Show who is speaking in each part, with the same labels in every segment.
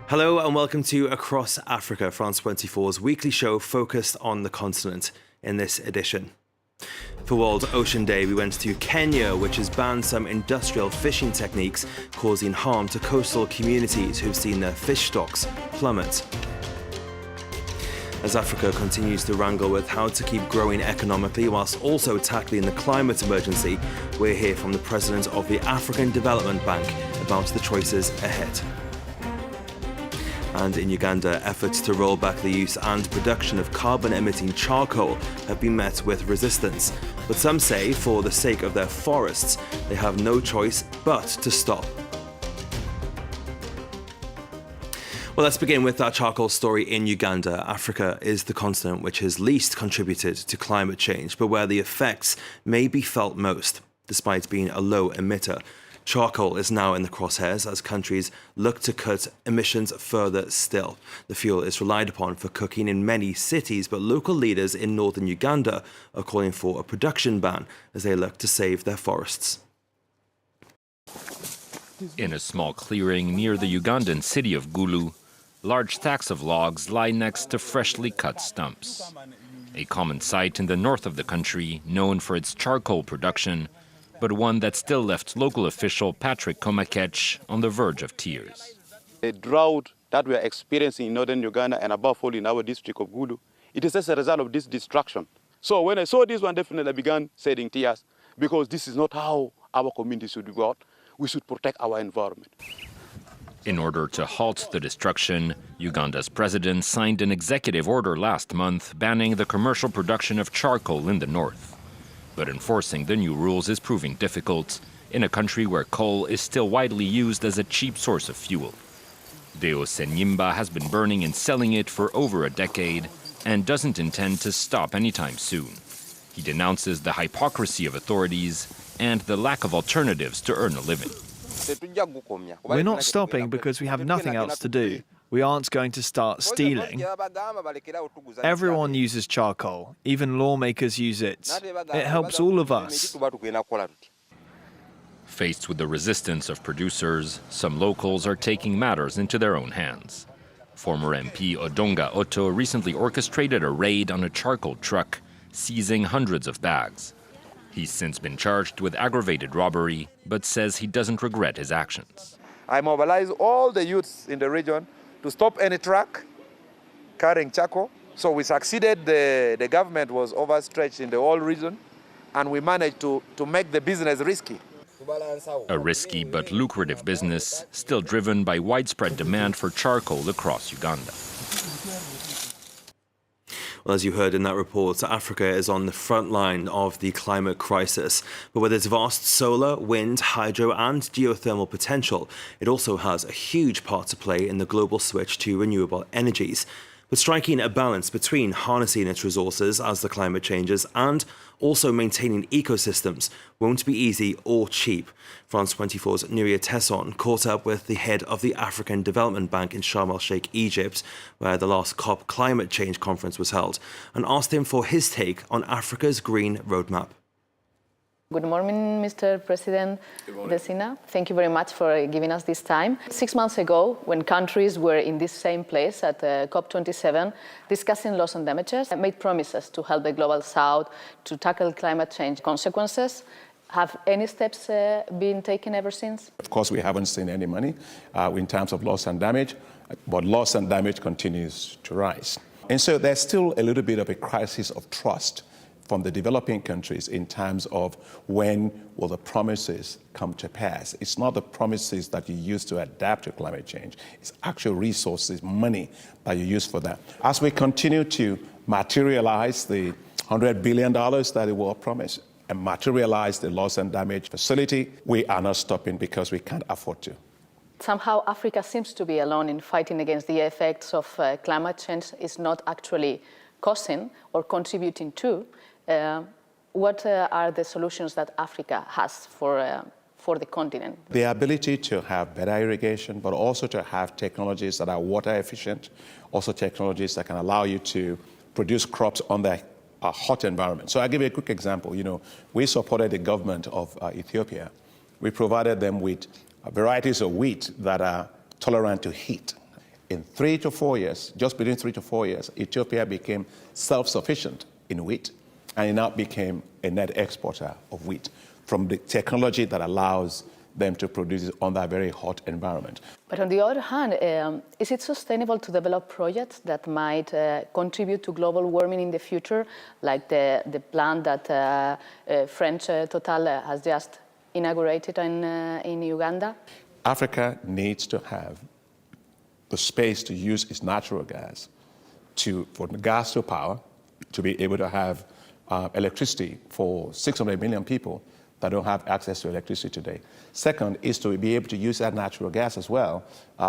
Speaker 1: Hello and welcome to Across Africa, France 24's weekly show focused on the continent in this edition. For World Ocean Day, we went to Kenya, which has banned some industrial fishing techniques, causing harm to coastal communities who've seen their fish stocks plummet. As Africa continues to wrangle with how to keep growing economically whilst also tackling the climate emergency, we'll hear from the president of the African Development Bank about the choices ahead. And in Uganda, efforts to roll back the use and production of carbon-emitting charcoal have been met with resistance. But some say, for the sake of their forests, they have no choice but to stop. Well, let's begin with that charcoal story in Uganda. Africa is the continent which has least contributed to climate change, but where the effects may be felt most, despite being a low emitter. Charcoal is now in the crosshairs as countries look to cut emissions further still. The fuel is relied upon for cooking in many cities, but local leaders in northern Uganda are calling for a production ban as they look to save their forests.
Speaker 2: In a small clearing near the Ugandan city of Gulu, large stacks of logs lie next to freshly cut stumps. A common sight in the north of the country, known for its charcoal production, but one that still left local official Patrick Komakech on the verge of tears.
Speaker 3: The drought that we are experiencing in northern Uganda and above all in our district of Gulu, it is as a result of this destruction. So when I saw this one, definitely I began shedding tears because this is not how our community should go out. We should protect our environment.
Speaker 2: In order to halt the destruction, Uganda's president signed an executive order last month banning the commercial production of charcoal in the north. But enforcing the new rules is proving difficult in a country where coal is still widely used as a cheap source of fuel. Deo Senyimba has been burning and selling it for over a decade and doesn't intend to stop anytime soon. He denounces the hypocrisy of authorities and the lack of alternatives to earn a living.
Speaker 4: We're not stopping because we have nothing else to do. We aren't going to start stealing. Everyone uses charcoal. Even lawmakers use it. It helps all of us.
Speaker 2: Faced with the resistance of producers, some locals are taking matters into their own hands. Former MP Odonga Otto recently orchestrated a raid on a charcoal truck, seizing hundreds of bags. He's since been charged with aggravated robbery, but says he doesn't regret his actions.
Speaker 5: I mobilize all the youths in the region to stop any truck carrying charcoal. So we succeeded. The government was overstretched in the whole region, and we managed to make the business risky.
Speaker 2: A risky but lucrative business, still driven by widespread demand for charcoal across Uganda.
Speaker 1: Well, as you heard in that report, Africa is on the front line of the climate crisis. But with its vast solar, wind, hydro and geothermal potential, it also has a huge part to play in the global switch to renewable energies. But striking a balance between harnessing its resources as the climate changes and also maintaining ecosystems won't be easy or cheap. France 24's Nuria Tesson caught up with the head of the African Development Bank in Sharm el-Sheikh, Egypt, where the last COP climate change conference was held, and asked him for his take on Africa's green roadmap.
Speaker 6: Good morning, Mr. President Desina. Thank you very much for giving us this time. 6 months ago, when countries were in this same place at COP27, discussing loss and damages, made promises to help the global south to tackle climate change consequences. Have any steps been taken ever since?
Speaker 7: Of course, we haven't seen any money in terms of loss and damage, but loss and damage continues to rise. And so there's still a little bit of a crisis of trust from the developing countries in terms of when will the promises come to pass. It's not the promises that you use to adapt to climate change. It's actual resources, money that you use for that. As we continue to materialize the $100 billion that the world promised and materialize the loss and damage facility, we are not stopping because we can't afford to.
Speaker 6: Somehow Africa seems to be alone in fighting against the effects of climate change. It's not actually causing or contributing to. What are the solutions that Africa has for the continent?
Speaker 7: The ability to have better irrigation, but also to have technologies that are water efficient, also technologies that can allow you to produce crops under a hot environment. So I'll give you a quick example. We supported the government of Ethiopia. We provided them with varieties of wheat that are tolerant to heat. In 3 to 4 years, just between 3 to 4 years, Ethiopia became self-sufficient in wheat, and it now became a net exporter of wheat from the technology that allows them to produce it on that very hot environment.
Speaker 6: But on the other hand, is it sustainable to develop projects that might contribute to global warming in the future, like the plant that French Total has just inaugurated in Uganda?
Speaker 7: Africa needs to have the space to use its natural gas for gas to power, to be able to have electricity for 600 million people that don't have access to electricity today. Second is to be able to use that natural gas as well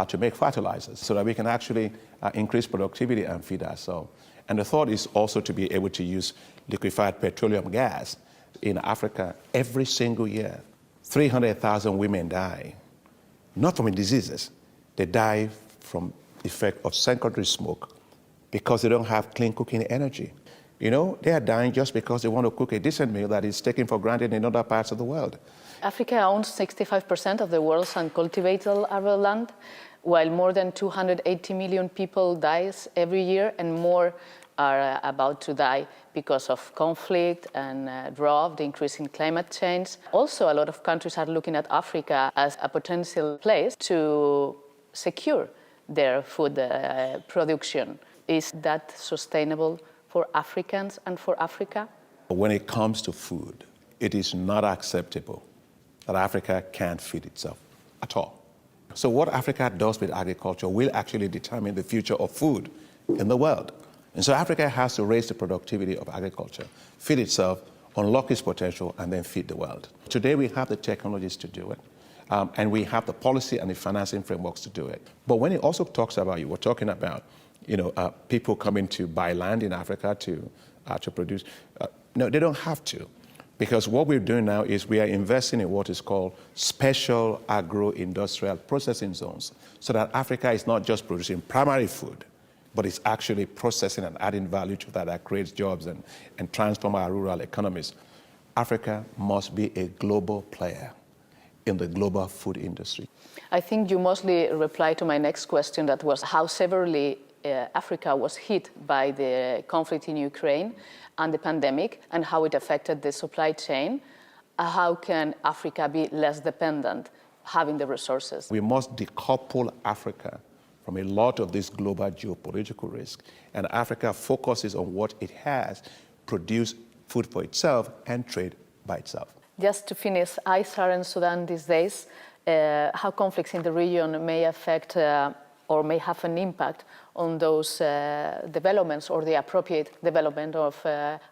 Speaker 7: to make fertilizers so that we can actually increase productivity and feed ourselves. And the third is also to be able to use liquefied petroleum gas in Africa. Every single year, 300,000 women die, not from diseases. They die from the effect of secondary smoke because they don't have clean cooking energy. You know, they are dying just because they want to cook a decent meal that is taken for granted in other parts of the world.
Speaker 6: Africa owns 65% of the world's uncultivated arable land, while more than 280 million people die every year, and more are about to die because of conflict and drought, the increase in climate change. Also, a lot of countries are looking at Africa as a potential place to secure their food production. Is that sustainable for Africans and for Africa?
Speaker 7: When it comes to food, it is not acceptable that Africa can't feed itself at all. So what Africa does with agriculture will actually determine the future of food in the world. And so Africa has to raise the productivity of agriculture, feed itself, unlock its potential, and then feed the world. Today we have the technologies to do it, and we have the policy and the financing frameworks to do it. But when it also talks about, you were talking about, people coming to buy land in Africa to produce. No, they don't have to, because what we're doing now is we are investing in what is called special agro-industrial processing zones, so that Africa is not just producing primary food, but it's actually processing and adding value to that creates jobs and transform our rural economies. Africa must be a global player in the global food industry.
Speaker 6: I think you mostly replied to my next question, that was how severely Africa was hit by the conflict in Ukraine and the pandemic, and how it affected the supply chain. How can Africa be less dependent, having the resources?
Speaker 7: We must decouple Africa from a lot of this global geopolitical risk, and Africa focuses on what it has, produce food for itself and trade by itself.
Speaker 6: Just to finish, ISAR and Sudan these days, how conflicts in the region may affect or may have an impact on those developments or the appropriate development of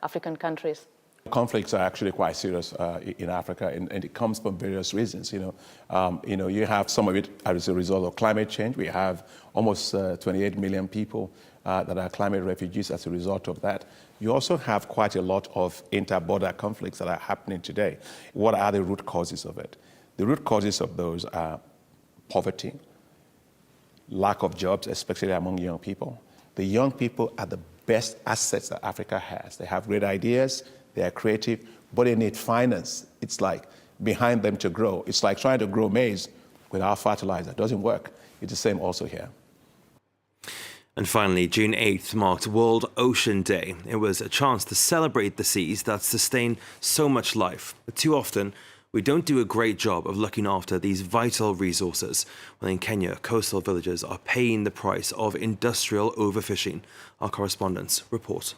Speaker 6: African countries?
Speaker 7: Conflicts are actually quite serious in Africa, and it comes from various reasons. You have some of it as a result of climate change. We have almost 28 million people that are climate refugees as a result of that. You also have quite a lot of inter-border conflicts that are happening today. What are the root causes of it? The root causes of those are poverty, lack of jobs, especially among young people. The young people are the best assets that Africa has. They have great ideas, they are creative, but they need finance. It's like behind them to grow. It's like trying to grow maize without fertilizer. It doesn't work. It's the same also here.
Speaker 1: And finally, June 8th marked World Ocean Day. It was a chance to celebrate the seas that sustain so much life. But too often, we don't do a great job of looking after these vital resources. Well, in Kenya, coastal villages are paying the price of industrial overfishing. Our correspondents report.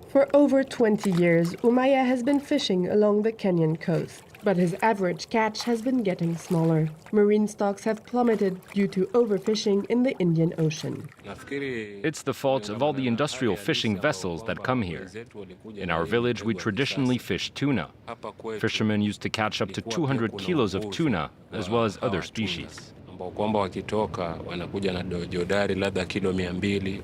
Speaker 8: For over 20 years, Umaya has been fishing along the Kenyan coast, but his average catch has been getting smaller. Marine stocks have plummeted due to overfishing in the Indian Ocean.
Speaker 2: It's the fault of all the industrial fishing vessels that come here. In our village, we traditionally fish tuna. Fishermen used to catch up to 200 kilos of tuna, as well as other species.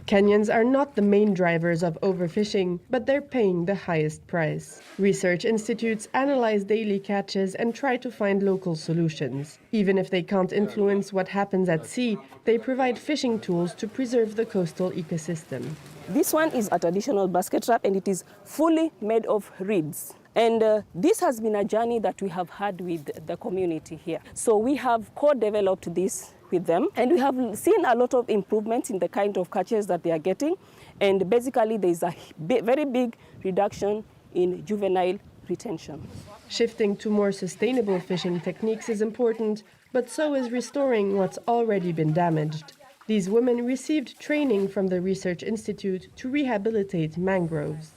Speaker 8: Kenyans are not the main drivers of overfishing, but they're paying the highest price. Research institutes analyze daily catches and try to find local solutions. Even if they can't influence what happens at sea, they provide fishing tools to preserve the coastal ecosystem.
Speaker 9: This one is a traditional basket trap, and it is fully made of reeds. And this has been a journey that we have had with the community here. So we have co-developed this with them. And we have seen a lot of improvements in the kind of catches that they are getting. And basically, there is a very big reduction in juvenile retention.
Speaker 8: Shifting to more sustainable fishing techniques is important, but so is restoring what's already been damaged. These women received training from the Research Institute to rehabilitate mangroves.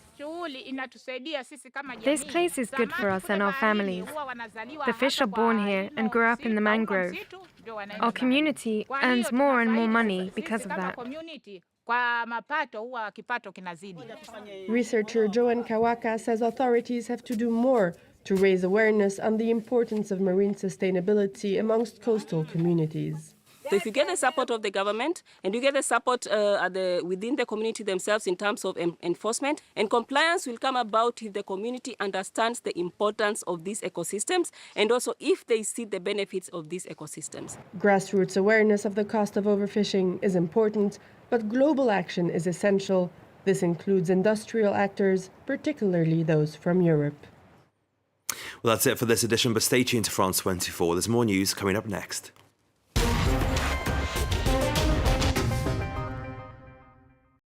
Speaker 10: This place is good for us and our families. The fish are born here and grow up in the mangrove. Our community earns more and more money because of that.
Speaker 8: Researcher Joan Kawaka says authorities have to do more to raise awareness on the importance of marine sustainability amongst coastal communities.
Speaker 9: So if you get the support of the government and you get the support within the community themselves in terms of enforcement, and compliance will come about if the community understands the importance of these ecosystems and also if they see the benefits of these ecosystems.
Speaker 8: Grassroots awareness of the cost of overfishing is important, but global action is essential. This includes industrial actors, particularly those from Europe.
Speaker 1: Well, that's it for this edition, but stay tuned to France 24. There's more news coming up next.